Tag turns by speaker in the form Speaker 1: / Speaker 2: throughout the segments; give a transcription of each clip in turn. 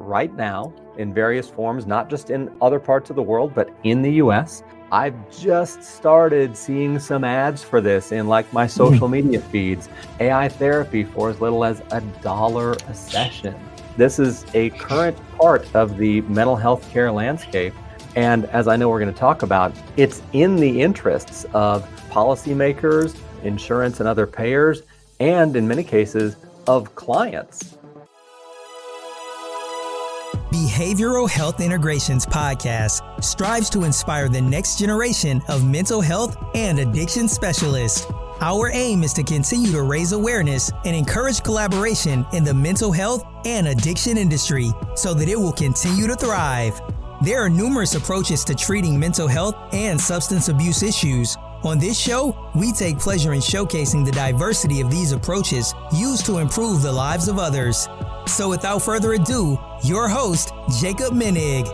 Speaker 1: right now in various forms, not just in other parts of the world, but in the US. I've just started seeing some ads for this in like my social media feeds. AI therapy for as little as $1 a session. This is a current part of the mental health care landscape. And as I know we're going to talk about, it's in the interests of policymakers, insurance and other payers, and in many cases, of clients.
Speaker 2: Behavioral Health Integrations podcast strives to inspire the next generation of mental health and addiction specialists. Our aim is to continue to raise awareness and encourage collaboration in the mental health and addiction industry so that it will continue to thrive. There are numerous approaches to treating mental health and substance abuse issues. On this show, we take pleasure in showcasing the diversity of these approaches used to improve the lives of others. So without further ado, your host, Jacob Menig.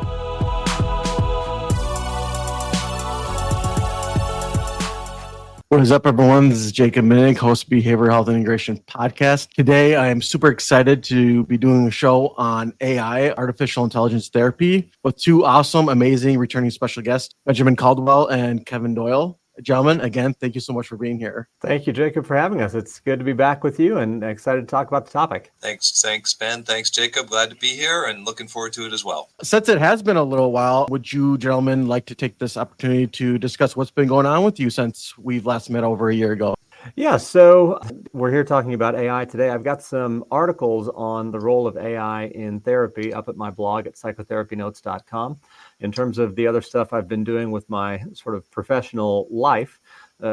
Speaker 3: What is up, everyone? This is Jacob Menig, host of Behavioral Health Integration Podcast. Today, I am super excited to be doing a show on AI, artificial intelligence therapy, with two awesome, amazing returning special guests, Benjamin Caldwell and Kevin Doyle. Gentlemen, again, thank you so much for being here.
Speaker 1: Thank you, Jacob, for having us. It's good to be back with you and excited to talk about the topic.
Speaker 4: Thanks, Ben. Thanks, Jacob. Glad to be here and looking forward to it as well.
Speaker 3: Since it has been a little while, would you gentlemen like to take this opportunity to discuss what's been going on with you since we've last met over a year ago?
Speaker 1: Yeah, so we're here talking about AI today. I've got some articles on the role of AI in therapy up at my blog at psychotherapynotes.com. In terms of the other stuff I've been doing with my sort of professional life,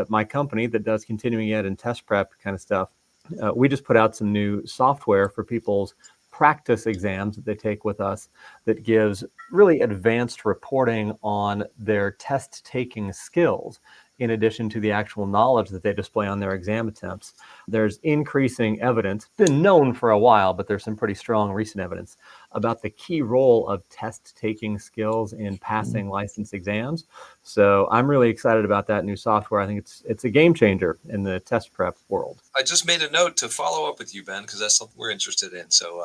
Speaker 1: my company that does continuing ed and test prep kind of stuff, we just put out some new software for people's practice exams that they take with us that gives really advanced reporting on their test taking skills, in addition to the actual knowledge that they display on their exam attempts. There's increasing evidence, been known for a while, but there's some pretty strong recent evidence about the key role of test-taking skills in passing license exams. So I'm really excited about that new software. I think it's a game changer in the test prep world.
Speaker 4: I just made a note to follow up with you, Ben, because that's something we're interested in. So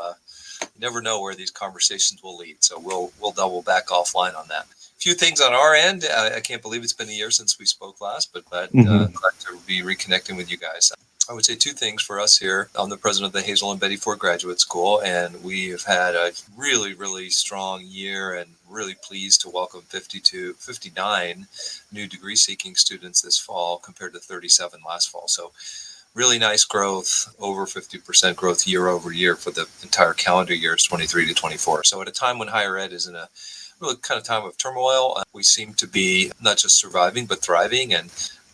Speaker 4: you never know where these conversations will lead. So we'll double back offline on that. Few things on our end. I can't believe it's been a year since we spoke last, but glad to be reconnecting with you guys. I would say two things for us here. I'm the president of the Hazel and Betty Ford Graduate School, and we have had a really, really strong year and really pleased to welcome 59 new degree-seeking students this fall compared to 37 last fall. So really nice growth, over 50% growth year over year for the entire calendar years, 23 to 24. So at a time when higher ed is in a really kind of time of turmoil, we seem to be not just surviving, but thriving, and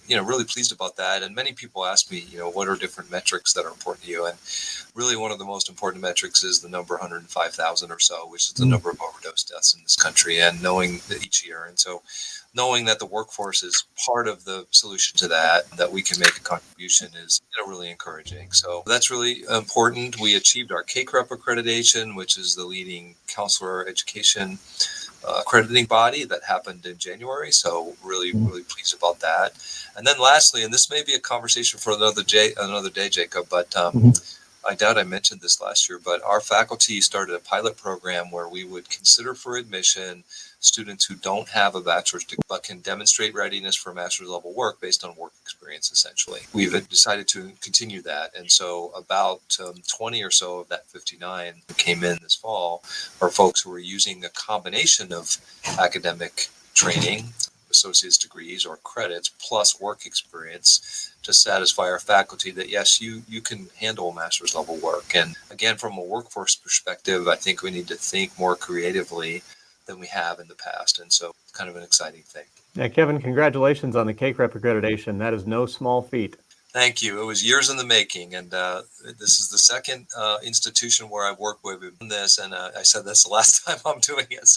Speaker 4: really pleased about that. And many people ask me, what are different metrics that are important to you? And really one of the most important metrics is the number 105,000 or so, which is the number of overdose deaths in this country, and knowing that each year. And so knowing that the workforce is part of the solution to that we can make a contribution is really encouraging. So that's really important. We achieved our CACREP accreditation, which is the leading counselor education accrediting body. That happened in January. So really pleased about that. And then lastly, and this may be a conversation for another day, Jacob, but I doubt I mentioned this last year, but our faculty started a pilot program where we would consider for admission students who don't have a bachelor's degree but can demonstrate readiness for master's level work based on work experience, essentially. We've decided to continue that. And so about 20 or so of that 59 who came in this fall are folks who are using a combination of academic training, associate's degrees or credits, plus work experience to satisfy our faculty that, yes, you can handle master's level work. And again, from a workforce perspective, I think we need to think more creatively than we have in the past. And so it's kind of an exciting thing.
Speaker 1: Yeah, Kevin, congratulations on the CACREP accreditation. That is no small feat.
Speaker 4: Thank you. It was years in the making. And this is the second institution where I've worked with this. And I said that's the last time I'm doing it.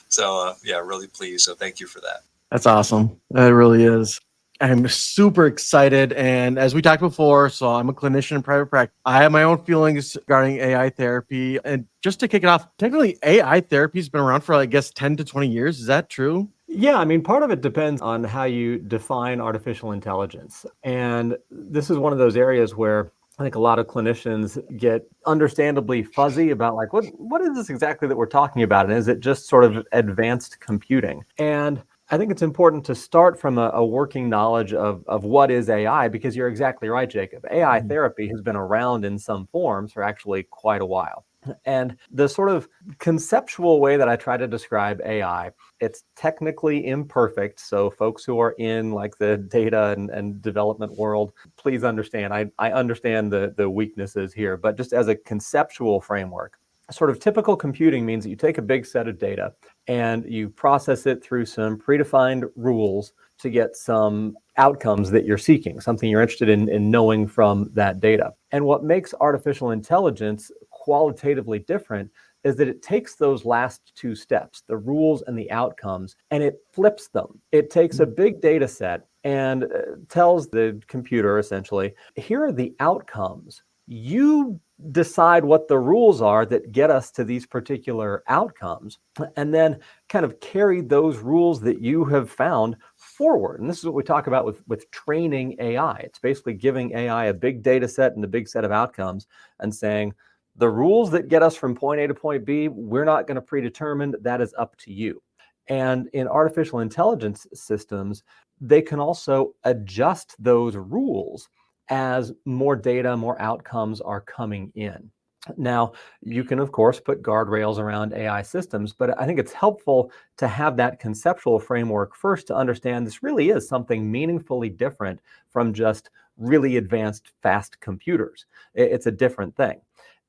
Speaker 4: So really pleased. So thank you for that.
Speaker 3: That's awesome. It really is. I'm super excited. And as we talked before, so I'm a clinician in private practice. I have my own feelings regarding AI therapy. And just to kick it off, technically AI therapy has been around for, I guess, 10 to 20 years. Is that true?
Speaker 1: Yeah, I mean, part of it depends on how you define artificial intelligence. And this is one of those areas where think a lot of clinicians get understandably fuzzy about like, what is this exactly that we're talking about? And is it just sort of advanced computing? And I think it's important to start from a working knowledge of what is AI, because you're exactly right, Jacob. AI therapy has been around in some forms for actually quite a while. And the sort of conceptual way that I try to describe AI, it's technically imperfect. So folks who are in like the data and development world, please understand. I understand the weaknesses here, but just as a conceptual framework, sort of typical computing means that you take a big set of data and you process it through some predefined rules to get some outcomes that you're seeking, something you're interested in knowing from that data. And what makes artificial intelligence qualitatively different is that it takes those last two steps, the rules and the outcomes, and it flips them. It takes a big data set and tells the computer essentially, here are the outcomes. You decide what the rules are that get us to these particular outcomes, and then kind of carry those rules that you have found forward. And this is what we talk about with training AI. It's basically giving AI a big data set and a big set of outcomes and saying, the rules that get us from point A to point B, we're not going to predetermine. That is up to you. And in artificial intelligence systems, they can also adjust those rules as more data, more outcomes are coming in. Now, you can, of course, put guardrails around AI systems, but I think it's helpful to have that conceptual framework first to understand this really is something meaningfully different from just really advanced, fast computers. It's a different thing.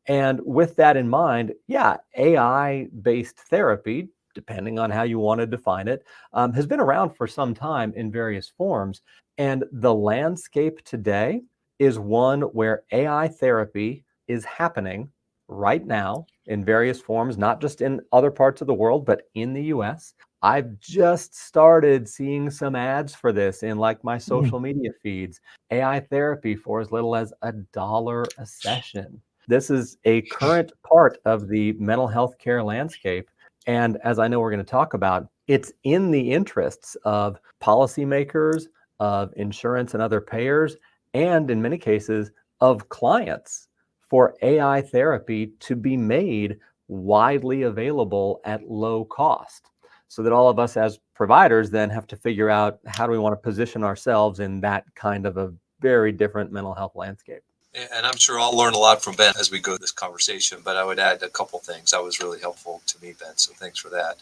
Speaker 1: And with that in mind, yeah, AI-based therapy, depending on how you want to define it, has been around for some time in various forms. And the landscape today is one where AI therapy is happening right now in various forms, not just in other parts of the world, but in the US. I've just started seeing some ads for this in like my social media feeds. AI therapy for as little as $1 a session. This is a current part of the mental health care landscape. And as I know we're going to talk about, it's in the interests of policymakers, of insurance and other payers, and in many cases of clients for AI therapy to be made widely available at low cost, so that all of us as providers then have to figure out how do we want to position ourselves in that kind of a very different mental health landscape.
Speaker 4: And I'm sure I'll learn a lot from Ben as we go this conversation, but I would add a couple things. That was really helpful to me, Ben, so thanks for that.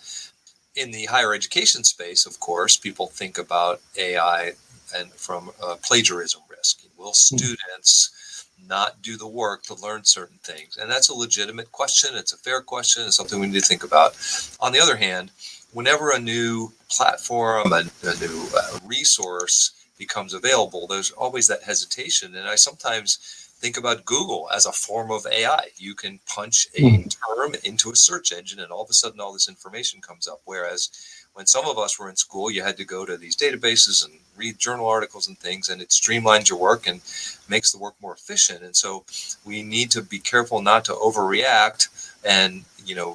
Speaker 4: In the higher education space, of course, people think about AI and from plagiarism risk. Will students not do the work to learn certain things? And that's a legitimate question. It's a fair question. It's something we need to think about. On the other hand, whenever a new platform, a new resource becomes available, there's always that hesitation. And I sometimes think about Google as a form of AI. You can punch a term into a search engine and all of a sudden all this information comes up. Whereas when some of us were in school, you had to go to these databases and read journal articles and things, and it streamlines your work and makes the work more efficient. And so we need to be careful not to overreact and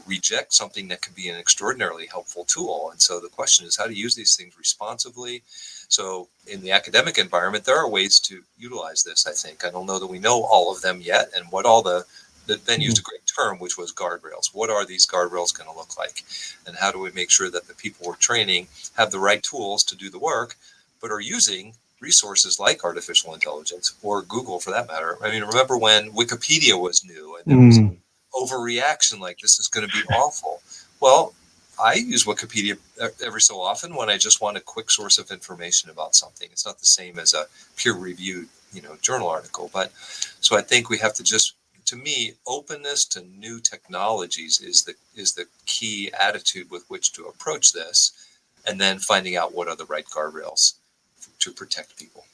Speaker 4: reject something that can be an extraordinarily helpful tool. And so the question is how to use these things responsibly. So in the academic environment, there are ways to utilize this, I think. I don't know that we know all of them yet, and what all Ben used a great term, which was guardrails. What are these guardrails going to look like? And how do we make sure that the people we're training have the right tools to do the work, but are using resources like artificial intelligence or Google for that matter? I mean, remember when Wikipedia was new and there was overreaction like this is going to be awful. Well, I use Wikipedia every so often when I just want a quick source of information about something. It's not the same as a peer-reviewed, journal article. But so I think we have to just, to me, openness to new technologies is the key attitude with which to approach this, and then finding out what are the right guardrails to protect people.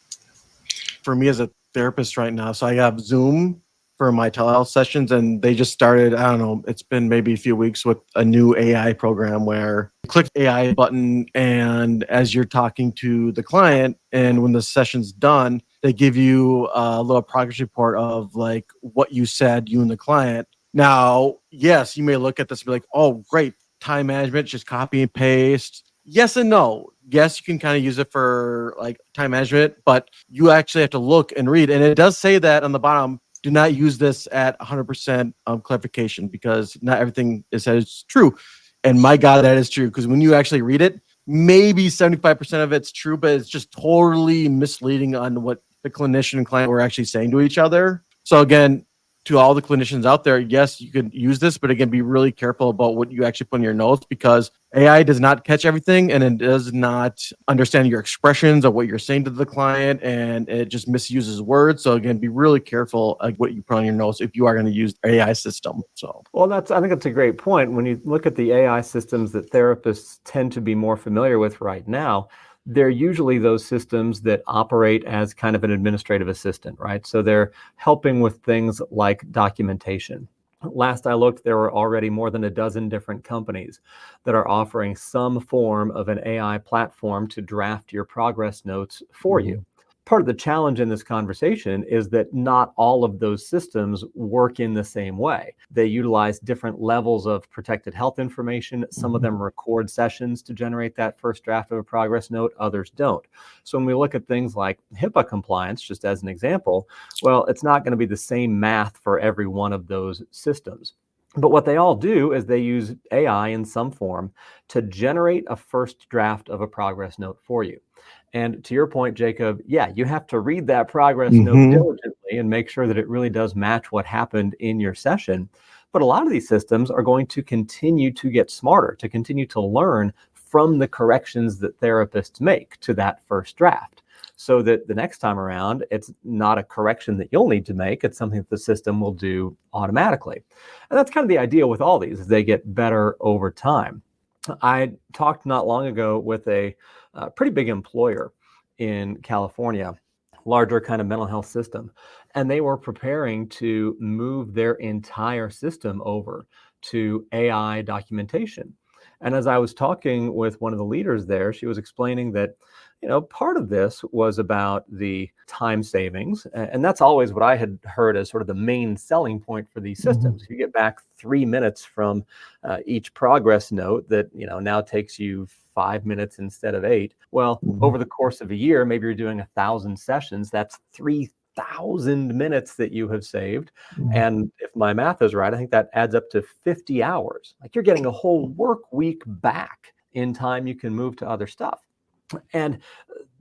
Speaker 3: For me as a therapist right now, so I have Zoom for my telehealth sessions, and they just started, I don't know, it's been maybe a few weeks with a new AI program where you click the AI button, and as you're talking to the client, and when the session's done, they give you a little progress report of like what you said, you and the client. Now, yes, you may look at this and be like, oh, great, time management, just copy and paste. Yes and no. Yes, you can kind of use it for like time management, but you actually have to look and read. And it does say that on the bottom, do not use this at 100% clarification, because not everything is said is true. And my God, that is true. Because when you actually read it, maybe 75% of it's true, but it's just totally misleading on what the clinician and client were actually saying to each other. So again, to all the clinicians out there, yes, you could use this, but again, be really careful about what you actually put in your notes, because AI does not catch everything, and it does not understand your expressions of what you're saying to the client, and it just misuses words. So again, be really careful of what you put on your notes if you are going to use AI system. So,
Speaker 1: well, I think that's a great point. When you look at the AI systems that therapists tend to be more familiar with right now, they're usually those systems that operate as kind of an administrative assistant, right? So they're helping with things like documentation. Last I looked, there were already more than a dozen different companies that are offering some form of an AI platform to draft your progress notes for you. Part of the challenge in this conversation is that not all of those systems work in the same way. They utilize different levels of protected health information. Some of them record sessions to generate that first draft of a progress note, others don't. So when we look at things like HIPAA compliance, just as an example, well, it's not going to be the same math for every one of those systems. But what they all do is they use AI in some form to generate a first draft of a progress note for you. And to your point, Jacob, yeah, you have to read that progress note diligently and make sure that it really does match what happened in your session. But a lot of these systems are going to continue to get smarter, to continue to learn from the corrections that therapists make to that first draft, so that the next time around, it's not a correction that you'll need to make. It's something that the system will do automatically. And that's kind of the idea with all these, is they get better over time. I talked not long ago with a pretty big employer in California, larger kind of mental health system, and they were preparing to move their entire system over to AI documentation. And as I was talking with one of the leaders there, she was explaining that, part of this was about the time savings. And that's always what I had heard as sort of the main selling point for these systems. If you get back 3 minutes from each progress note that, now takes you 5 minutes instead of 8. Well, over the course of a year, maybe you're doing 1,000 sessions. That's 3,000 minutes that you have saved. And if my math is right, I think that adds up to 50 hours. Like, you're getting a whole work week back in time you can move to other stuff. And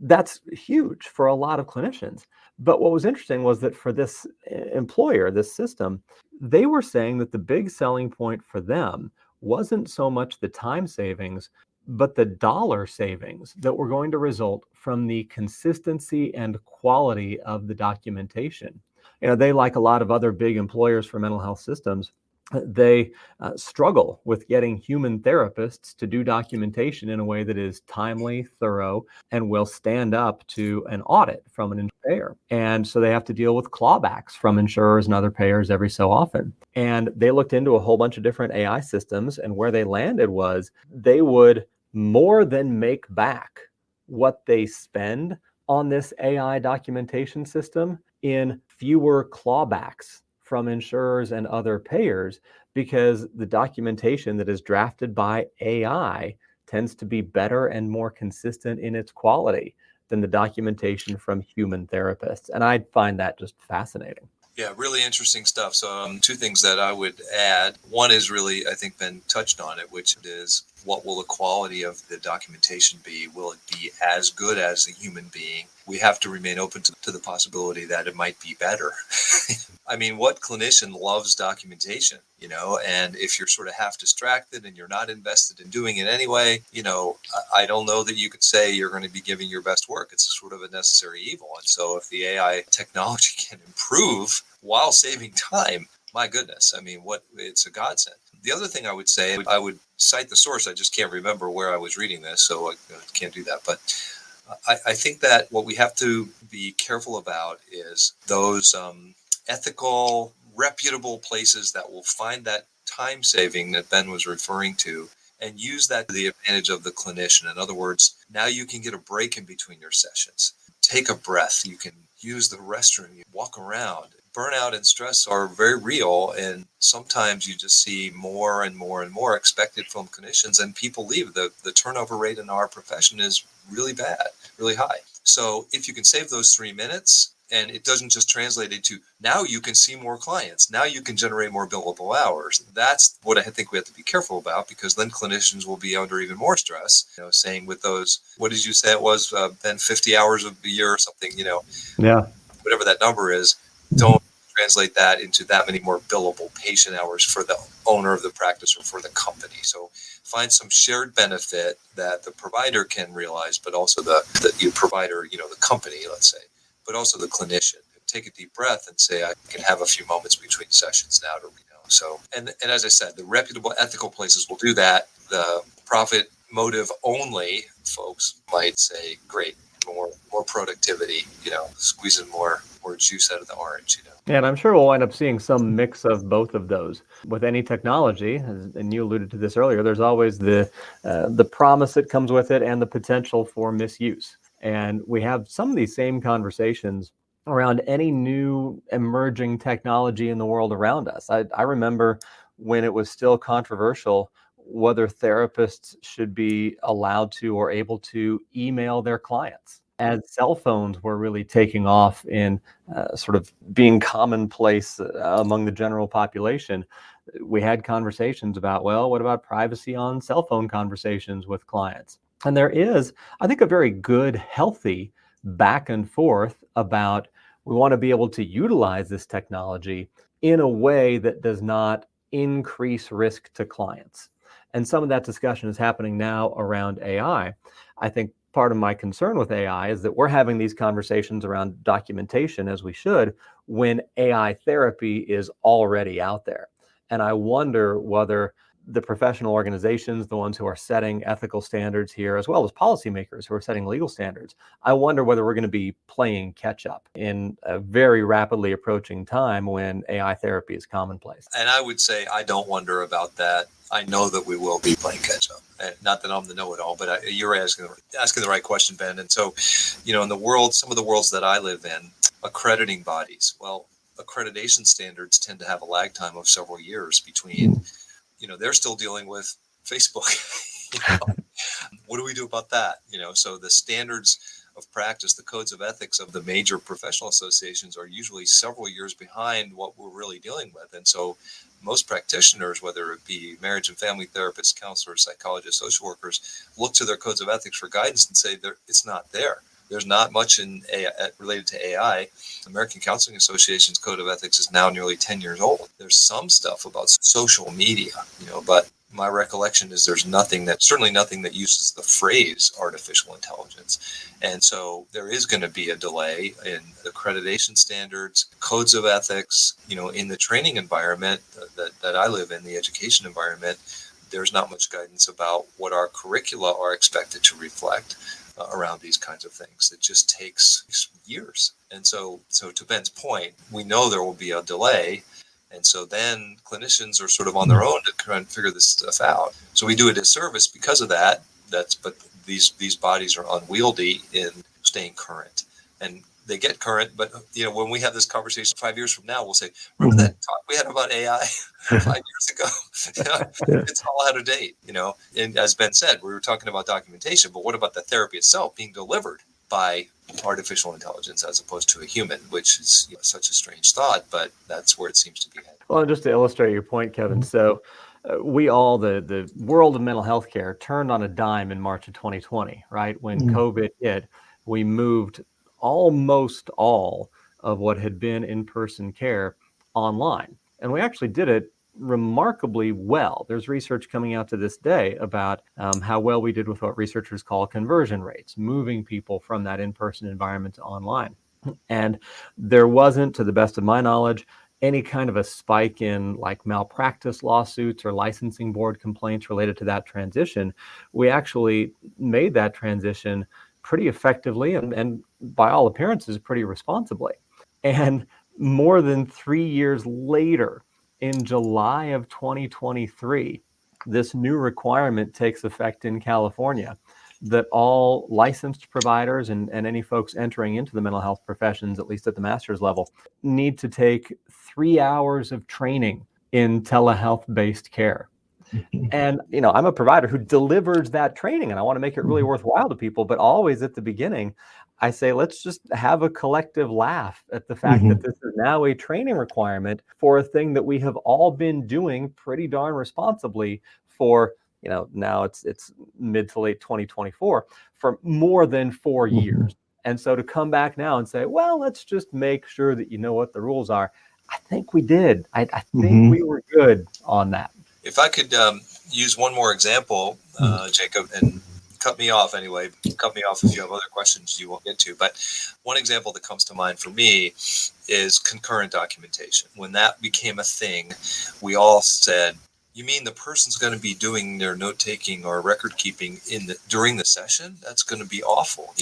Speaker 1: that's huge for a lot of clinicians. But what was interesting was that for this employer, this system, they were saying that the big selling point for them wasn't so much the time savings, but the dollar savings that were going to result from the consistency and quality of the documentation. They, like a lot of other big employers for mental health systems, they struggle with getting human therapists to do documentation in a way that is timely, thorough, and will stand up to an audit from an payer. And so they have to deal with clawbacks from insurers and other payers every so often. And they looked into a whole bunch of different AI systems, and where they landed was they would more than make back what they spend on this AI documentation system in fewer clawbacks from insurers and other payers, because the documentation that is drafted by AI tends to be better and more consistent in its quality than the documentation from human therapists. And I find that just fascinating.
Speaker 4: Yeah, really interesting stuff. So two things that I would add. One is really, I think Ben touched on it, which is, what will the quality of the documentation be? Will it be as good as the human being? We have to remain open to the possibility that it might be better. I mean, what clinician loves documentation, and if you're sort of half distracted and you're not invested in doing it anyway, I don't know that you could say you're going to be giving your best work. It's sort of a necessary evil. And so if the AI technology can improve while saving time, my goodness, I mean, it's a godsend. The other thing I would say, I would cite the source. I just can't remember where I was reading this, so I can't do that. But I think that what we have to be careful about is those ethical, reputable places that will find that time saving that Ben was referring to and use that to the advantage of the clinician. In other words, now you can get a break in between your sessions. Take a breath. You can use the restroom. You walk around. Burnout and stress are very real, and sometimes you just see more and more and more expected from clinicians, and people leave. The turnover rate in our profession is really bad, really high. So if you can save those 3 minutes And it doesn't just translate into now you can see more clients. Now you can generate more billable hours. That's what I think we have to be careful about, because then clinicians will be under even more stress, saying with those, what did you say it was, then 50 hours a year or something,
Speaker 1: Yeah.
Speaker 4: whatever that number is, don't translate that into that many more billable patient hours for the owner of the practice or for the company. So find some shared benefit that the provider can realize, but also the provider, the company, let's say, but also the clinician. Take a deep breath and say, I can have a few moments between sessions now to, so, and as I said, the reputable ethical places will do that. The profit motive only folks might say, great, more productivity, squeezing more juice out of the orange,
Speaker 1: And I'm sure we'll wind up seeing some mix of both of those. With any technology, and you alluded to this earlier, there's always the promise that comes with it and the potential for misuse. And we have some of these same conversations around any new emerging technology in the world around us. I remember when it was still controversial whether therapists should be allowed to or able to email their clients, as cell phones were really taking off in sort of being commonplace among the general population. We had conversations about, well, what about privacy on cell phone conversations with clients? And there is, I think, a very good, healthy back and forth about we want to be able to utilize this technology in a way that does not increase risk to clients. And some of that discussion is happening now around AI. I think part of my concern with AI is that we're having these conversations around documentation, as we should, when AI therapy is already out there. And I wonder whether the professional organizations, the ones who are setting ethical standards here, as well as policymakers who are setting legal standards, I wonder whether we're going to be playing catch up in a very rapidly approaching time when AI therapy is commonplace.
Speaker 4: And I would say I don't wonder about that. I know that we will be playing catch up. Not that I'm the know-it-all, but you're asking the right question, Ben. And so, in the world, some of the worlds that I live in, accrediting bodies, well, accreditation standards tend to have a lag time of several years between, they're still dealing with Facebook. What do we do about that? So the standards of practice, the codes of ethics of the major professional associations are usually several years behind what we're really dealing with. And so most practitioners, whether it be marriage and family therapists, counselors, psychologists, social workers, look to their codes of ethics for guidance and say it's not there. There's not much in AI related to AI. American Counseling Association's Code of Ethics is now nearly 10 years old. There's some stuff about social media, but my recollection is there's certainly nothing that uses the phrase artificial intelligence. And so there is going to be a delay in accreditation standards, codes of ethics, in the training environment that I live in, the education environment. There's not much guidance about what our curricula are expected to reflect around these kinds of things. It just takes years. And so to Ben's point, we know there will be a delay. And so then clinicians are sort of on their own to try and figure this stuff out. So we do a disservice because of that. But these bodies are unwieldy in staying current. And they get current, but when we have this conversation 5 years from now, we'll say, remember that talk we had about AI 5 years ago? It's all out of date, And as Ben said, we were talking about documentation, but what about the therapy itself being delivered by artificial intelligence as opposed to a human, which is such a strange thought, but that's where it seems to be headed.
Speaker 1: Well, just to illustrate your point, Kevin, so we all, the world of mental health care turned on a dime in March of 2020, right? When COVID hit, we moved almost all of what had been in-person care online. And we actually did it remarkably well. There's research coming out to this day about how well we did with what researchers call conversion rates, moving people from that in-person environment to online. And there wasn't, to the best of my knowledge, any kind of a spike in like malpractice lawsuits or licensing board complaints related to that transition. We actually made that transition pretty effectively and by all appearances, pretty responsibly. And more than 3 years later, in July of 2023, this new requirement takes effect in California that all licensed providers and any folks entering into the mental health professions, at least at the master's level, need to take 3 hours of training in telehealth-based care. And, I'm a provider who delivers that training, and I want to make it really worthwhile to people. But always at the beginning, I say, let's just have a collective laugh at the fact that this is now a training requirement for a thing that we have all been doing pretty darn responsibly for, now it's mid to late 2024, for more than 4 years. And so to come back now and say, well, let's just make sure that you know what the rules are. I think we did. I think we were good on that.
Speaker 4: If I could use one more example, Jacob, and cut me off anyway. Cut me off if you have other questions you won't get to. But one example that comes to mind for me is concurrent documentation. When that became a thing, we all said, you mean the person's going to be doing their note taking or record keeping during the session? That's going to be awful,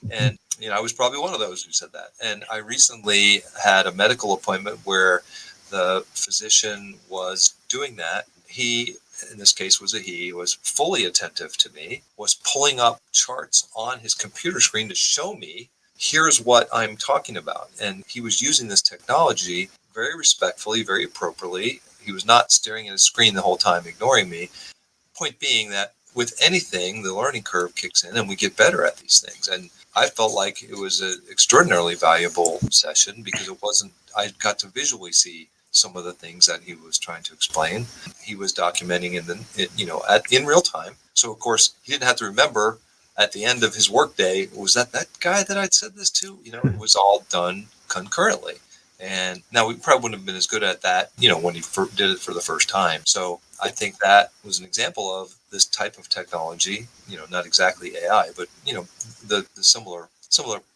Speaker 4: And I was probably one of those who said that. And I recently had a medical appointment where the physician was doing that. He, in this case was was fully attentive to me, was pulling up charts on his computer screen to show me, here's what I'm talking about. And he was using this technology very respectfully, very appropriately. He was not staring at his screen the whole time, ignoring me. Point being that with anything, the learning curve kicks in and we get better at these things. And I felt like it was an extraordinarily valuable session because I got to visually see some of the things that he was trying to explain. He was documenting in real time. So of course he didn't have to remember at the end of his workday, was that guy that I'd said this to? It was all done concurrently. And now we probably wouldn't have been as good at that, when he did it for the first time. So I think that was an example of this type of technology, not exactly AI, but, the similar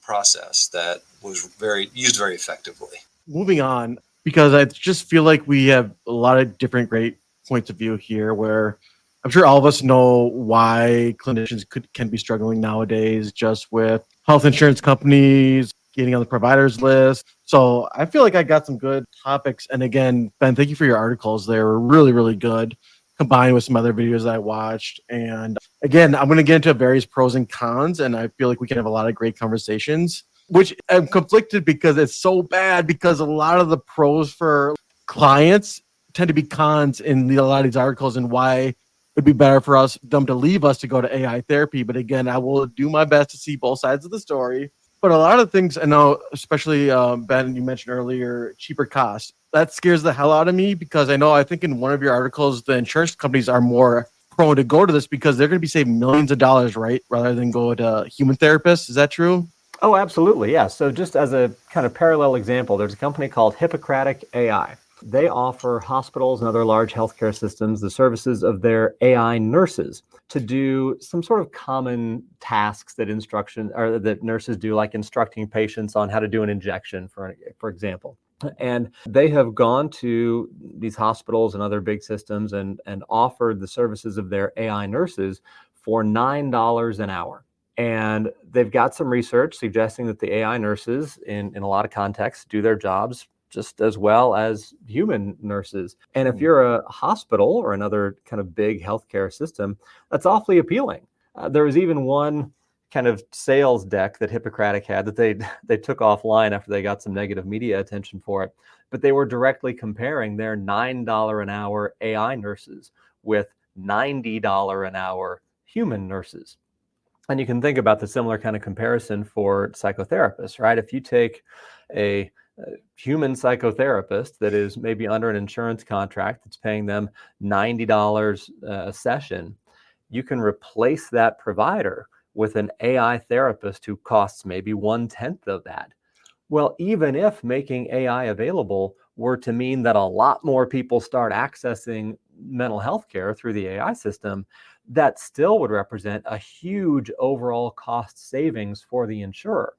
Speaker 4: process that was used very effectively.
Speaker 3: Moving on, because I just feel like we have a lot of different great points of view here where I'm sure all of us know why clinicians can be struggling nowadays just with health insurance companies getting on the providers list. So I feel like I got some good topics. And again, Ben, thank you for your articles. They were really, really good, combined with some other videos that I watched. And again, I'm going to get into various pros and cons, and I feel like we can have a lot of great conversations, which I'm conflicted because it's so bad because a lot of the pros for clients tend to be cons in a lot of these articles and why it'd be better for them to leave us to go to AI therapy. But again, I will do my best to see both sides of the story. But a lot of things I know, especially Ben, you mentioned earlier, cheaper cost. That scares the hell out of me because I think in one of your articles, the insurance companies are more prone to go to this because they're going to be saving millions of dollars, right? Rather than go to human therapists. Is that true?
Speaker 1: Oh, absolutely. Yeah. So just as a kind of parallel example, there's a company called Hippocratic AI. They offer hospitals and other large healthcare systems the services of their AI nurses to do some sort of common tasks that nurses do, like instructing patients on how to do an injection, for example. And they have gone to these hospitals and other big systems and offered the services of their AI nurses for $9 an hour. And they've got some research suggesting that the AI nurses, in a lot of contexts, do their jobs just as well as human nurses. And if you're a hospital or another kind of big healthcare system, that's awfully appealing. There was even one kind of sales deck that Hippocratic had that they took offline after they got some negative media attention for it. But they were directly comparing their $9 an hour AI nurses with $90 an hour human nurses. And you can think about the similar kind of comparison for psychotherapists, right? If you take a human psychotherapist that is maybe under an insurance contract that's paying them $90 a session, you can replace that provider with an AI therapist who costs maybe 1/10 of that. Well, even if making AI available were to mean that a lot more people start accessing mental health care through the AI system, that still would represent a huge overall cost savings for the insurer.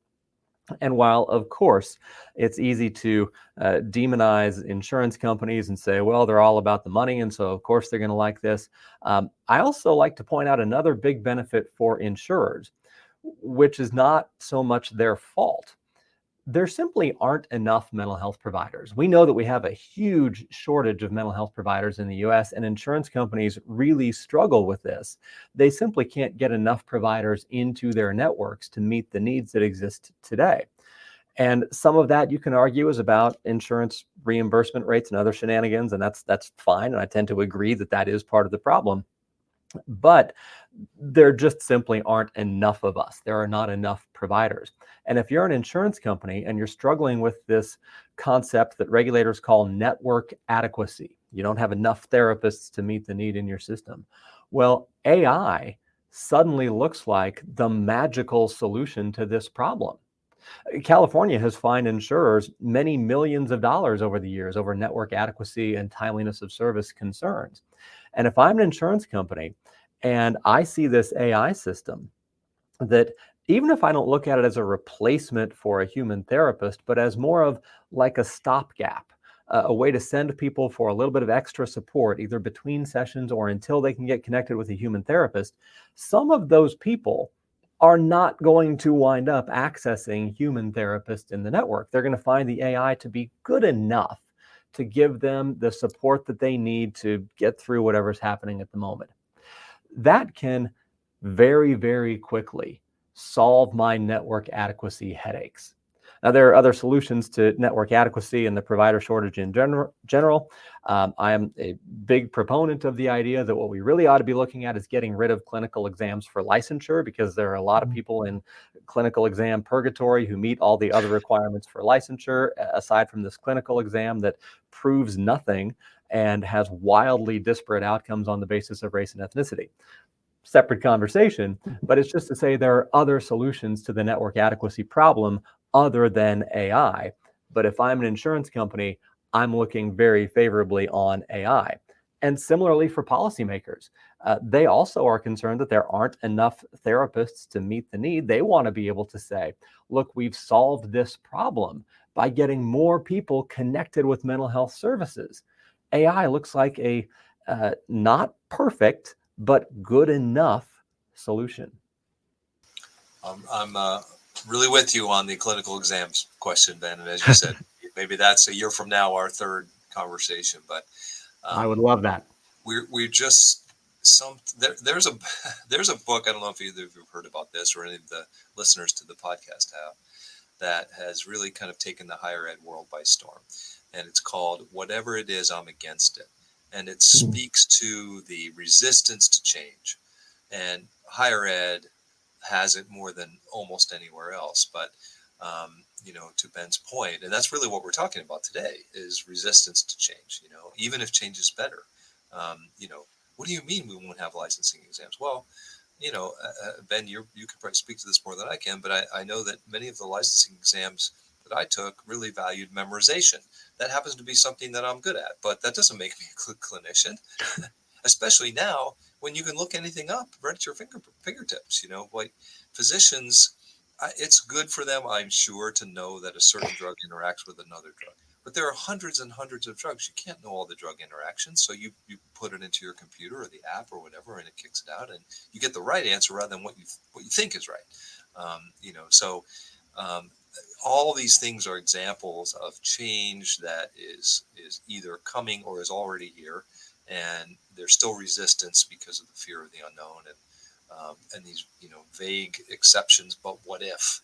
Speaker 1: And while, of course, it's easy to demonize insurance companies and say, well, they're all about the money, and so, of course, they're going to like this. I also like to point out another big benefit for insurers, which is not so much their fault. There simply aren't enough mental health providers. We know that we have a huge shortage of mental health providers in the US, and insurance companies really struggle with this. They simply can't get enough providers into their networks to meet the needs that exist today. And some of that you can argue is about insurance reimbursement rates and other shenanigans, and that's fine. And I tend to agree that that is part of the problem. But there just simply aren't enough of us. There are not enough providers. And if you're an insurance company and you're struggling with this concept that regulators call network adequacy, you don't have enough therapists to meet the need in your system. Well, AI suddenly looks like the magical solution to this problem. California has fined insurers many millions of dollars over the years over network adequacy and timeliness of service concerns. And if I'm an insurance company and I see this AI system, that even if I don't look at it as a replacement for a human therapist, but as more of like a stopgap, a way to send people for a little bit of extra support, either between sessions or until they can get connected with a human therapist, some of those people are not going to wind up accessing human therapists in the network. They're going to find the AI to be good enough to give them the support that they need to get through whatever's happening at the moment. That can very, very quickly solve my network adequacy headaches. Now, there are other solutions to network adequacy and the provider shortage in general. I am a big proponent of the idea that what we really ought to be looking at is getting rid of clinical exams for licensure, because there are a lot of people in clinical exam purgatory who meet all the other requirements for licensure, aside from this clinical exam that proves nothing and has wildly disparate outcomes on the basis of race and ethnicity. Separate conversation, but it's just to say there are other solutions to the network adequacy problem other than AI. But if I'm an insurance company, I'm looking very favorably on AI. And similarly for policymakers, they also are concerned that there aren't enough therapists to meet the need. They want to be able to say, look, we've solved this problem by getting more people connected with mental health services. AI looks like a not perfect, but good enough solution.
Speaker 4: I'm really with you on the clinical exams question, Ben. And as you said, maybe that's a year from now, our third conversation. But
Speaker 1: I would love that.
Speaker 4: We're just there's a book. I don't know if either of you have heard about this or any of the listeners to the podcast have, that has really kind of taken the higher ed world by storm. And it's called Whatever It Is, I'm Against It. And it speaks to the resistance to change. And higher ed has it more than almost anywhere else. But, to Ben's point, and that's really what we're talking about today, is resistance to change, even if change is better. What do you mean we won't have licensing exams? Well, Ben, you could probably speak to this more than I can, but I know that many of the licensing exams that I took really valued memorization. That happens to be something that I'm good at, but that doesn't make me a good clinician, especially now when you can look anything up right at your fingertips. Like physicians, it's good for them, I'm sure, to know that a certain drug interacts with another drug. But there are hundreds and hundreds of drugs. You can't know all the drug interactions. So you put it into your computer or the app or whatever, and it kicks it out, and you get the right answer rather than what you think is right. All these things are examples of change that is either coming or is already here, and there's still resistance because of the fear of the unknown and these vague exceptions. But what if,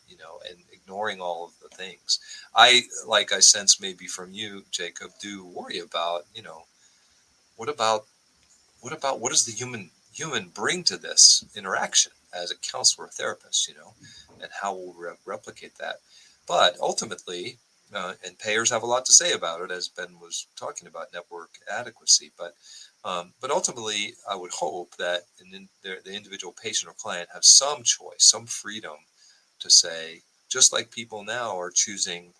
Speaker 4: and ignoring all of the things. I sense maybe from you, Jacob, do worry about what does the human bring to this interaction as a counselor or therapist, and how will we replicate that. But ultimately, and payers have a lot to say about it, as Ben was talking about network adequacy. But ultimately, I would hope that the individual patient or client have some choice, some freedom to say, just like people now are choosing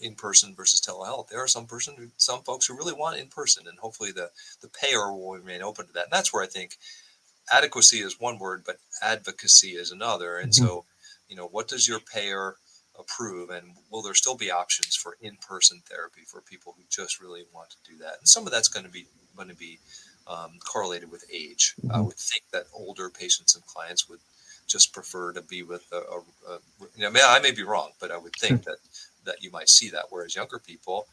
Speaker 4: in-person versus telehealth, there are some folks who really want in-person, and hopefully the payer will remain open to that. And that's where I think adequacy is one word, but advocacy is another. And so, what does your payer approve, and will there still be options for in-person therapy for people who just really want to do that? And some of that's going to be correlated with age. I would think that older patients and clients would just prefer to be with I may be wrong, but I would think that you might see that. Whereas younger people,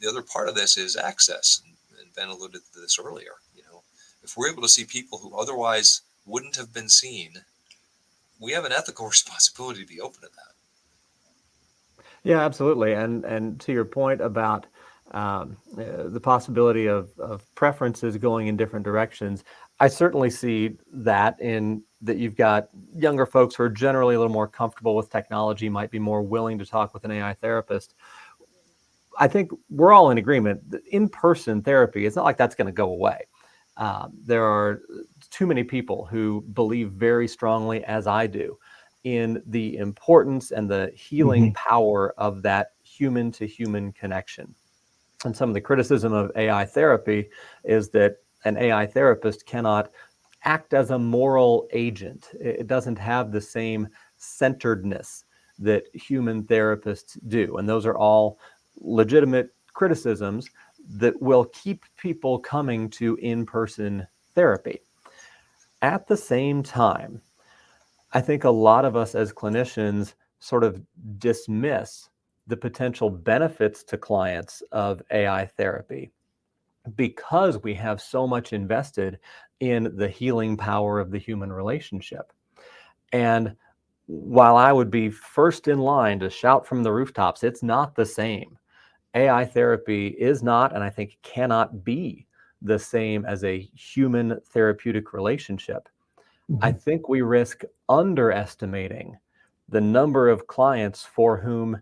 Speaker 4: the other part of this is access, and Ben alluded to this earlier. If we're able to see people who otherwise wouldn't have been seen, we have an ethical responsibility to be open to that.
Speaker 1: Yeah, absolutely. And to your point about the possibility of preferences going in different directions, I certainly see that in that you've got younger folks who are generally a little more comfortable with technology, might be more willing to talk with an AI therapist. I think we're all in agreement that in-person therapy, it's not like that's going to go away. There are too many people who believe very strongly, as I do, in the importance and the healing
Speaker 3: Hmm.
Speaker 1: power of that human to human connection. And some of the criticism of AI therapy is that an AI therapist cannot act as a moral agent. It doesn't have the same centeredness that human therapists do. And those are all legitimate criticisms that will keep people coming to in person therapy. At the same time, I think a lot of us as clinicians sort of dismiss the potential benefits to clients of AI therapy because we have so much invested in the healing power of the human relationship. And while I would be first in line to shout from the rooftops, it's not the same. AI therapy is not, and I think cannot be, the same as a human therapeutic relationship. I
Speaker 3: Hmm.
Speaker 1: think we risk underestimating the number of clients for whom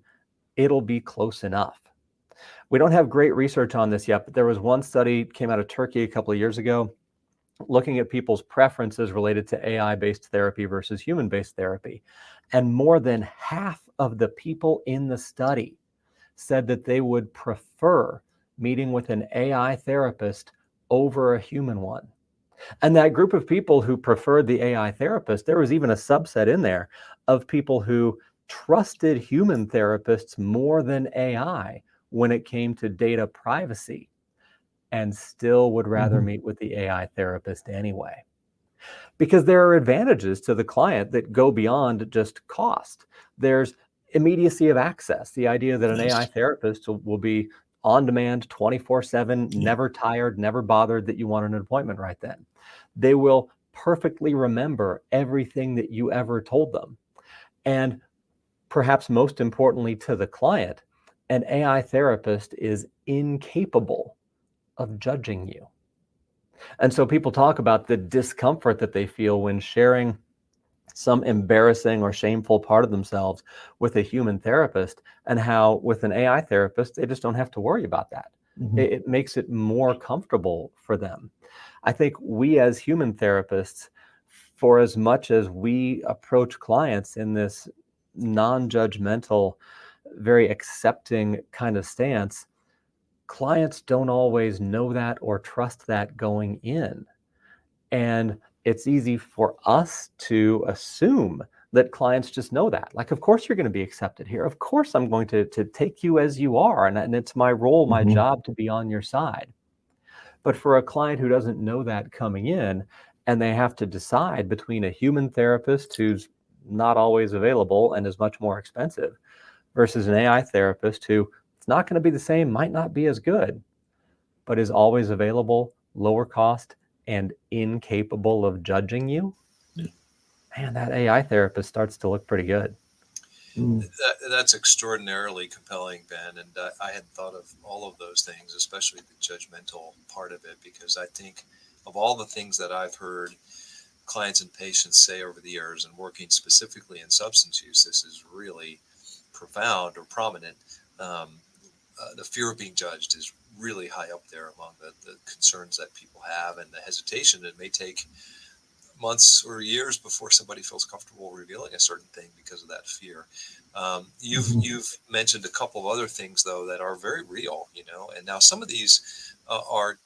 Speaker 1: it'll be close enough. We don't have great research on this yet, but there was one study came out of Turkey a couple of years ago looking at people's preferences related to AI-based therapy versus human-based therapy. And more than half of the people in the study said that they would prefer meeting with an AI therapist over a human one. And that group of people who preferred the AI therapist, there was even a subset in there of people who trusted human therapists more than AI when it came to data privacy and still would rather
Speaker 3: Hmm.
Speaker 1: meet with the AI therapist anyway. Because there are advantages to the client that go beyond just cost. There's immediacy of access, the idea that an AI
Speaker 3: Yes.
Speaker 1: therapist will be on demand 24/7,
Speaker 3: Yeah.
Speaker 1: never tired, never bothered that you want an appointment right then. They will perfectly remember everything that you ever told them. And perhaps most importantly to the client, an AI therapist is incapable of judging you. And so people talk about the discomfort that they feel when sharing some embarrassing or shameful part of themselves with a human therapist, and how with an AI therapist, they just don't have to worry about that.
Speaker 3: Hmm.
Speaker 1: It makes it more comfortable for them. I think we as human therapists, for as much as we approach clients in this non judgmental, very accepting kind of stance, clients don't always know that or trust that going in. And it's easy for us to assume that clients just know that. Like, of course you're going to be accepted here. Of course I'm going to take you as you are. And it's my role, my
Speaker 3: Hmm.
Speaker 1: job to be on your side. But for a client who doesn't know that coming in, and they have to decide between a human therapist who's not always available and is much more expensive versus an AI therapist who it's not going to be the same, might not be as good, but is always available, lower cost, and incapable of judging you, man, that AI therapist starts to look pretty good.
Speaker 3: Hmm.
Speaker 4: That's extraordinarily compelling, Ben. And I hadn't thought of all of those things, especially the judgmental part of it, because I think of all the things that I've heard clients and patients say over the years, and working specifically in substance use, this is really profound or prominent. Um, the fear of being judged is really high up there among the concerns that people have, and the hesitation. It may take months or years before somebody feels comfortable revealing a certain thing because of that fear.
Speaker 3: Hmm.
Speaker 4: You've mentioned a couple of other things though that are very real, and now some of these are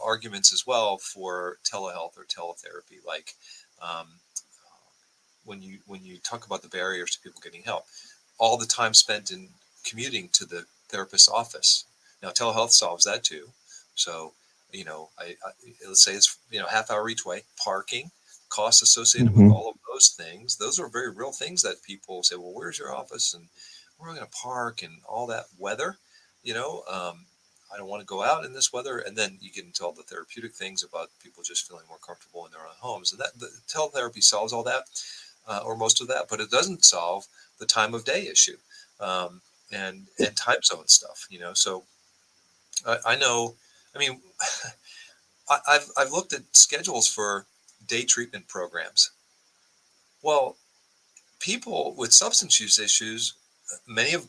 Speaker 4: arguments as well for telehealth or teletherapy, like um, when you talk about the barriers to people getting help, all the time spent in commuting to the therapist's office. Now telehealth solves that too. So, let's say it's half hour each way, parking, costs associated with
Speaker 3: Hmm.
Speaker 4: all of those things. Those are very real things that people say, well, where's your office and where am I going to park and all that weather, you know. I don't want to go out in this weather, and then you get into all the therapeutic things about people just feeling more comfortable in their own homes, and that the teletherapy solves all that, or most of that, but it doesn't solve the time of day issue. and time zone stuff. So I know. I mean, I've looked at schedules for day treatment programs. Well, people with substance use issues,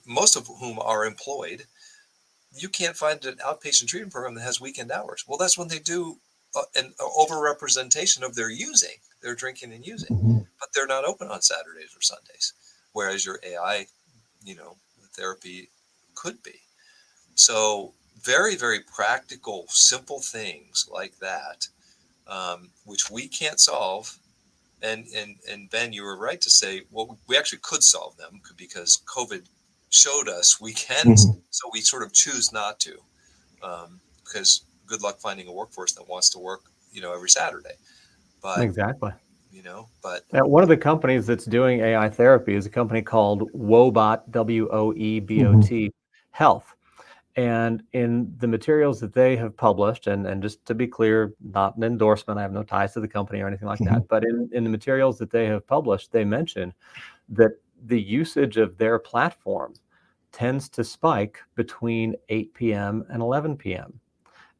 Speaker 4: most of whom are employed, you can't find an outpatient treatment program that has weekend hours. Well, that's when they do an overrepresentation of their drinking and using, but they're not open on Saturdays or Sundays, whereas your AI, therapy could be. So very, very practical, simple things like that, which we can't solve. And Ben, you were right to say, well, we actually could solve them because COVID showed us we can. So we sort of choose not to, because good luck finding a workforce that wants to work, every Saturday. But
Speaker 1: Exactly.
Speaker 4: but
Speaker 1: One of the companies that's doing AI therapy is a company called Woebot, Woebot Health. And in the materials that they have published, and just to be clear, not an endorsement, I have no ties to the company or anything like that, but in the materials that they have published, they mention that the usage of their platform tends to spike between 8 p.m. and 11 p.m.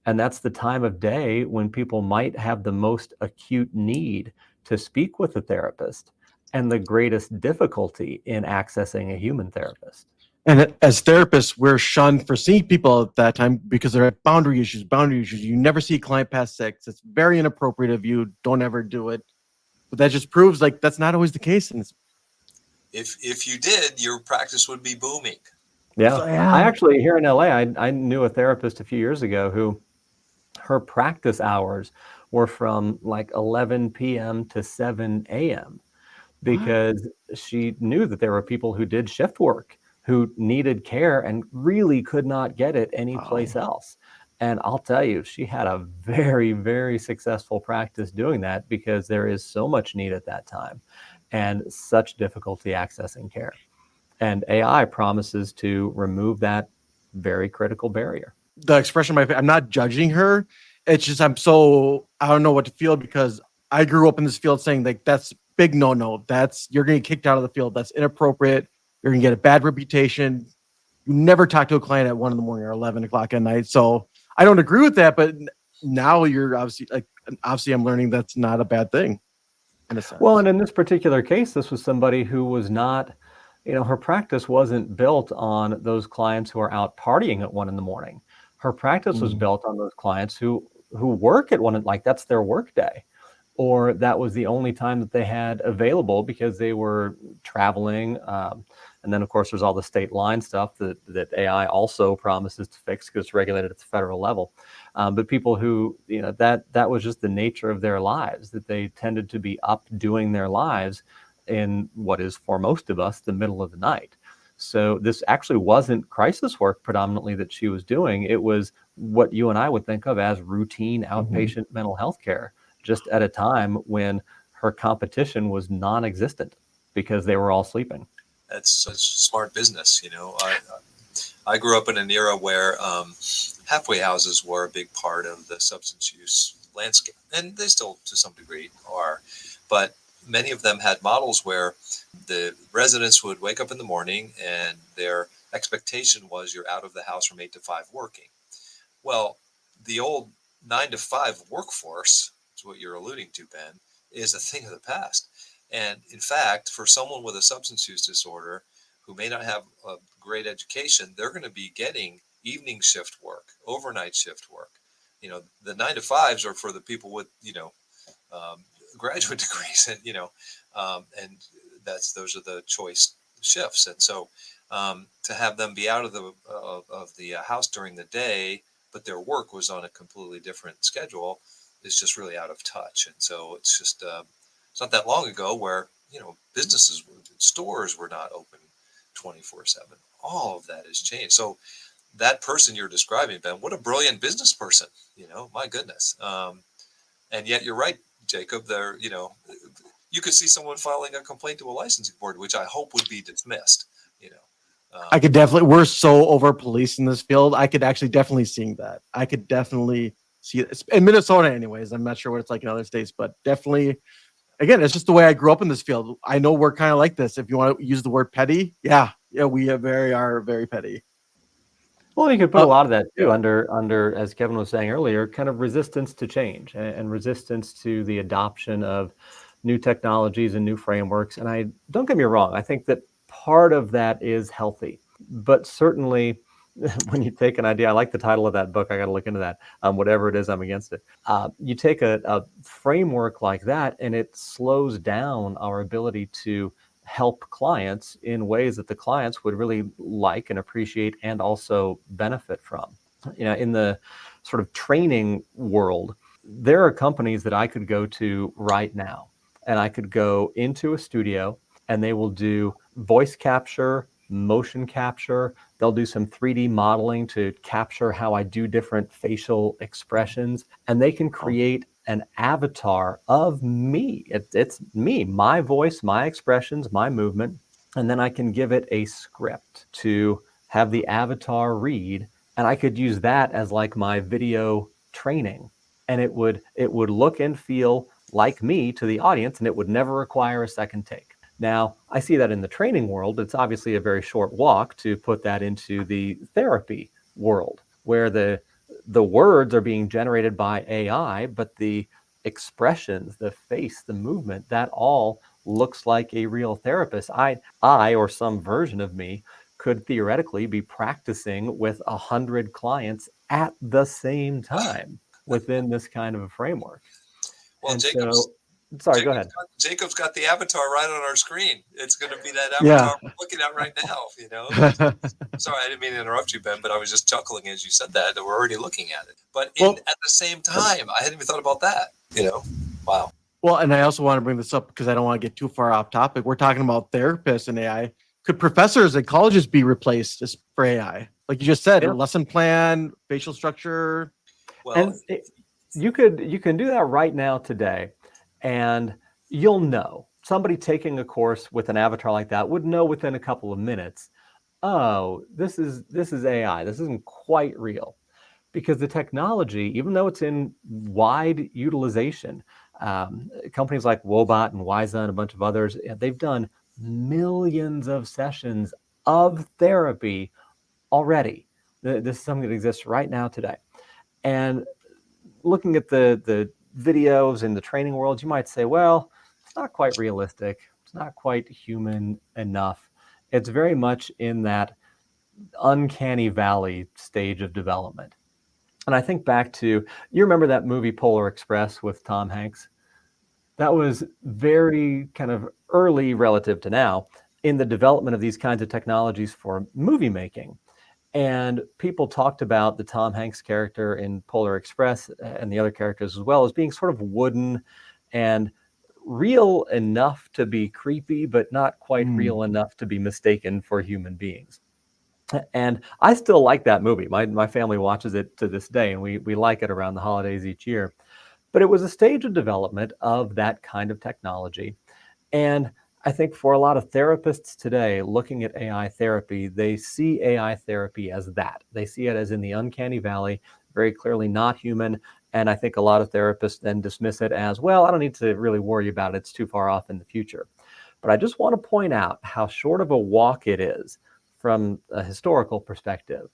Speaker 1: And that's the time of day when people might have the most acute need to speak with a therapist and the greatest difficulty in accessing a human therapist.
Speaker 3: And as therapists, we're shunned for seeing people at that time because there are boundary issues. You never see a client past 6. It's very inappropriate of you. Don't ever do it. But that just proves that's not always the case. And
Speaker 4: if you did, your practice would be booming.
Speaker 1: Yeah.
Speaker 3: So, yeah.
Speaker 1: I actually, here in LA, I knew a therapist a few years ago who her practice hours were from like 11 p.m. to 7 a.m. because she knew that there were people who did shift work who needed care and really could not get it anyplace else. And I'll tell you, she had a very, very successful practice doing that because there is so much need at that time and such difficulty accessing care. And AI promises to remove that very critical barrier.
Speaker 3: The expression I'm not judging her. It's just I don't know what to feel because I grew up in this field saying that's big no. You're going to get kicked out of the field. That's inappropriate. You're going to get a bad reputation. You never talk to a client at 1 a.m. or 11 o'clock at night. So I don't agree with that, but now you're obviously I'm learning that's not a bad thing. In a sense.
Speaker 1: Well, and in this particular case, this was somebody who was not, her practice wasn't built on those clients who are out partying at 1 a.m. Her practice was built on those clients who work at 1, like that's their work day, or that was the only time that they had available because they were traveling. And then, of course, there's all the state line stuff that AI also promises to fix because it's regulated at the federal level. But people who, that was just the nature of their lives, that they tended to be up doing their lives in what is, for most of us, the middle of the night. So this actually wasn't crisis work predominantly that she was doing. It was what you and I would think of as routine outpatient mental health care, just at a time when her competition was non-existent because they were all sleeping.
Speaker 4: That's such smart business. I grew up in an era where halfway houses were a big part of the substance use landscape, and they still to some degree are, but many of them had models where the residents would wake up in the morning and their expectation was you're out of the house from 8 to 5 working. Well, the old 9 to 5 workforce, is what you're alluding to, Ben, is a thing of the past. And in fact, for someone with a substance use disorder who may not have a great education, they're going to be getting evening shift work, overnight shift work. The 9 to 5s are for the people with, graduate degrees, and those are the choice shifts. And so to have them be out of the house during the day, but their work was on a completely different schedule, is just really out of touch. And so it's just it's not that long ago where businesses, stores were not open 24/7. All of that has changed. So that person you're describing, Ben, what a brilliant business person. My goodness. And yet you're right, Jacob. There, you could see someone filing a complaint to a licensing board, which I hope would be dismissed.
Speaker 3: I could definitely. We're so over policed in this field. I could actually definitely see that. I could definitely see it in Minnesota, anyways. I'm not sure what it's like in other states, but definitely. Again, it's just the way I grew up in this field. I know we're kind of like this. If you want to use the word petty, yeah, Yeah, we are very petty.
Speaker 1: Well, you could put a lot of that too
Speaker 3: yeah.
Speaker 1: under, as Kevin was saying earlier, kind of resistance to change and resistance to the adoption of new technologies and new frameworks. And I don't get me wrong, I think that part of that is healthy, but certainly when you take an idea, I like the title of that book. I got to look into that. Whatever it is, I'm against it. You take a framework like that, and it slows down our ability to help clients in ways that the clients would really like and appreciate and also benefit from. In the sort of training world, there are companies that I could go to right now, and I could go into a studio and they will do voice capture, motion capture. They'll do some 3D modeling to capture how I do different facial expressions, and they can create an avatar of me. It's me, my voice, my expressions, my movement, and then I can give it a script to have the avatar read, and I could use that as like my video training, and it would look and feel like me to the audience, and it would never require a second take. Now, I see that in the training world. It's obviously a very short walk to put that into the therapy world, where the words are being generated by AI, but the expressions, the face, the movement, that all looks like a real therapist. I or some version of me could theoretically be practicing with 100 clients at the same time within this kind of a framework.
Speaker 4: Well,
Speaker 1: And
Speaker 4: Jacob's
Speaker 1: so, sorry, go ahead.
Speaker 4: Jacob's got the avatar right on our screen. It's going to be that
Speaker 3: Yeah.
Speaker 4: avatar we're looking at right now. Sorry, I didn't mean to interrupt you, Ben, but I was just chuckling as you said that we're already looking at it. But at the same time, I hadn't even thought about that. Wow.
Speaker 3: Well, and I also want to bring this up because I don't want to get too far off topic. We're talking about therapists and AI. Could professors at colleges be replaced just for AI? Like you just said, a lesson plan, facial structure.
Speaker 1: Well, and you can do that right now today, and you'll know. Somebody taking a course with an avatar like that would know within a couple of minutes, oh, this is AI. This isn't quite real. Because the technology, even though it's in wide utilization, companies like Wobot and Wyza and a bunch of others, they've done millions of sessions of therapy already. This is something that exists right now today. And looking at the videos in the training world, you might say, well, it's not quite realistic. It's not quite human enough. It's very much in that uncanny valley stage of development. And I think back to, you remember that movie Polar Express with Tom Hanks? That was very kind of early relative to now in the development of these kinds of technologies for movie making. And people talked about the Tom Hanks character in Polar Express and the other characters as well as being sort of wooden and real enough to be creepy, but not quite real enough to be mistaken for human beings. And I still like that movie. My family watches it to this day, and we like it around the holidays each year. But it was a stage of development of that kind of technology. And I think for a lot of therapists today looking at AI therapy, they see AI therapy as that. They see it as in the uncanny valley, very clearly not human. And I think a lot of therapists then dismiss it as, well, I don't need to really worry about it. It's too far off in the future. But I just want to point out how short of a walk it is from a historical perspective,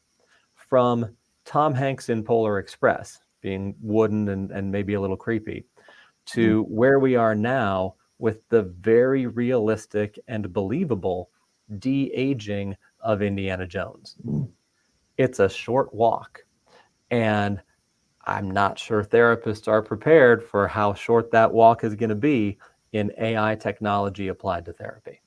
Speaker 1: from Tom Hanks in Polar Express being wooden and maybe a little creepy, to where we are now with the very realistic and believable de-aging of Indiana Jones. It's a short walk. And I'm not sure therapists are prepared for how short that walk is going to be in AI technology applied to therapy.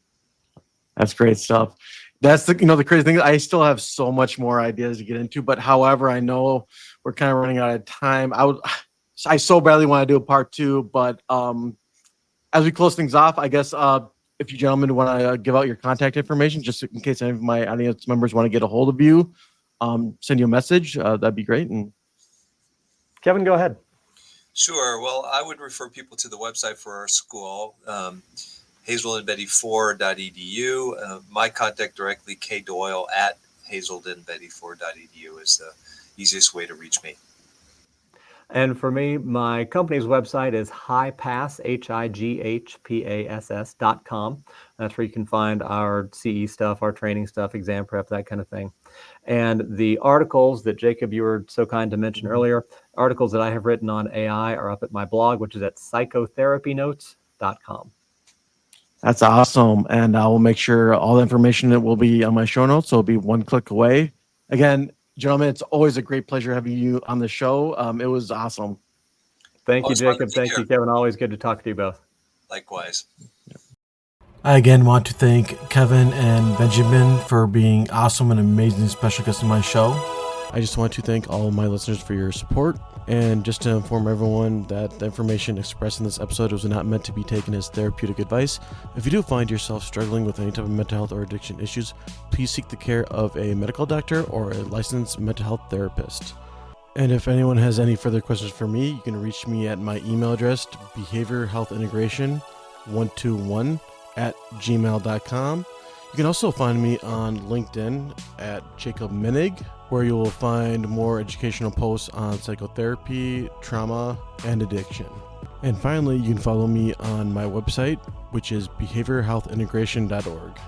Speaker 3: That's great stuff. That's the crazy thing. I still have so much more ideas to get into, but however, I know we're kind of running out of time. I so badly want to do a part 2, but as we close things off, I guess if you gentlemen want to give out your contact information, just in case any of my audience members want to get a hold of you, send you a message, that'd be great. And
Speaker 1: Kevin, go ahead.
Speaker 4: Sure. Well, I would refer people to the website for our school, hazeldenbetty4.edu. My contact directly, Doyle at hazeldenbetty4.edu is the easiest way to reach me.
Speaker 1: And for me, my company's website is highpass, HIGHPASS.com. That's where you can find our CE stuff, our training stuff, exam prep, that kind of thing. And the articles that Jacob, you were so kind to mention earlier, articles that I have written on AI are up at my blog, which is at psychotherapynotes.com.
Speaker 3: That's awesome. And I will make sure all the information that will be on my show notes. So it'll be one click away. Again, gentlemen, it's always a great pleasure having you on the show. It was awesome.
Speaker 1: Thank you,
Speaker 4: Always fun to
Speaker 1: Jacob.
Speaker 4: be
Speaker 1: Thank
Speaker 4: here.
Speaker 1: you, Kevin. Always good to talk to you both.
Speaker 4: Likewise.
Speaker 3: I again want to thank Kevin and Benjamin for being awesome and amazing special guests on my show. I just want to thank all of my listeners for your support. And just to inform everyone that the information expressed in this episode was not meant to be taken as therapeutic advice. If you do find yourself struggling with any type of mental health or addiction issues, please seek the care of a medical doctor or a licensed mental health therapist. And if anyone has any further questions for me, you can reach me at my email address, behaviorhealthintegration121@gmail.com. You can also find me on LinkedIn at Jacob Minig, where you will find more educational posts on psychotherapy, trauma, and addiction. And finally, you can follow me on my website, which is behaviorhealthintegration.org.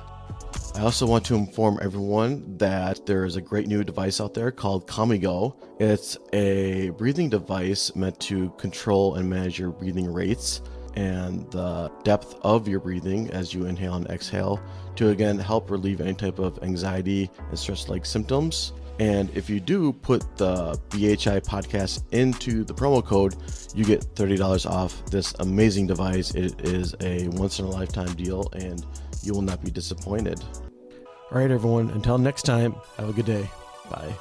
Speaker 3: I also want to inform everyone that there is a great new device out there called Calmigo. It's a breathing device meant to control and manage your breathing rates and the depth of your breathing as you inhale and exhale to again help relieve any type of anxiety and stress-like symptoms. And if you do put the BHI podcast into the promo code, you get $30 off this amazing device. It is a once-in-a-lifetime deal, and you will not be disappointed. All right, everyone, until next time, have a good day. Bye.